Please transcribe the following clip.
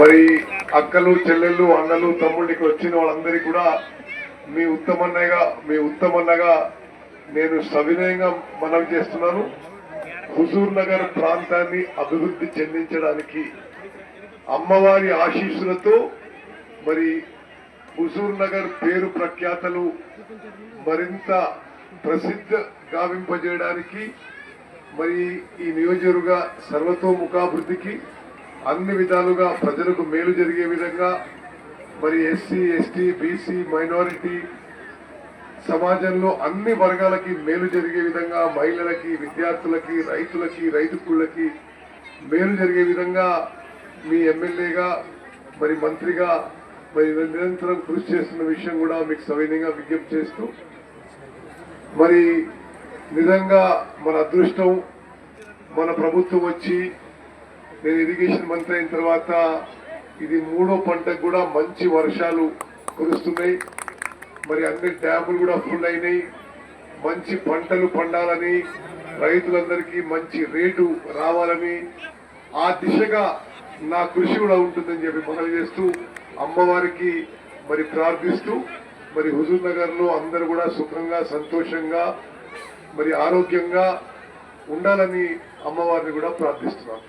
మరి అక్కలు చెల్లెళ్ళు అన్నలు తమ్ముళ్ళకి వచ్చిన వాళ్ళందరికీ కూడా మీ ఉత్తమన్నగా నేను సవినయంగా మనవి చేస్తున్నాను. హుజూర్ నగర్ ప్రాంతాన్ని అభివృద్ధి చెందించడానికి అమ్మవారి ఆశీస్సులతో మరి హుజూర్ నగర్ పేరు ప్రఖ్యాతలు మరింత ప్రసిద్ధ గావింపజేయడానికి మరి ఈ నియోజకవర్గ సర్వతోముఖాభివృద్ధికి అన్ని విధాలుగా ప్రజలకు మేలు జరిగే విధంగా మరి ఎస్సీ ఎస్టీ బీసీ మైనారిటీ సమాజంలో అన్ని వర్గాలకి మేలు జరిగే విధంగా మహిళలకి విద్యార్థులకి రైతులకి రైతు కూళ్ళకి మేలు జరిగే విధంగా మీ ఎమ్మెల్యేగా మరి మంత్రిగా మరి నిరంతరం కృషి చేస్తున్న విషయం కూడా మీకు సవినయంగా విజ్ఞప్తి చేస్తూ మరి నిజంగా మన అదృష్టం మన ప్రభుత్వం వచ్చి నేను ఇరిగేషన్ మంత్రి అయిన తర్వాత ఇది 3వ పంటకు కూడా మంచి వర్షాలు కురుస్తున్నాయి. మరి అన్ని డ్యాములు కూడా ఫుల్ అయినాయి. మంచి పంటలు పండాలని రైతులందరికీ మంచి రేటు రావాలని ఆ దిశగా నా కృషి కూడా ఉంటుందని చెప్పి మనవి చేస్తూ అమ్మవారికి మరి ప్రార్థిస్తూ మరి హుజూర్ నగర్ లో అందరూ కూడా సుఖంగా సంతోషంగా మరి ఆరోగ్యంగా ఉండాలని అమ్మవారిని కూడా ప్రార్థిస్తున్నాను.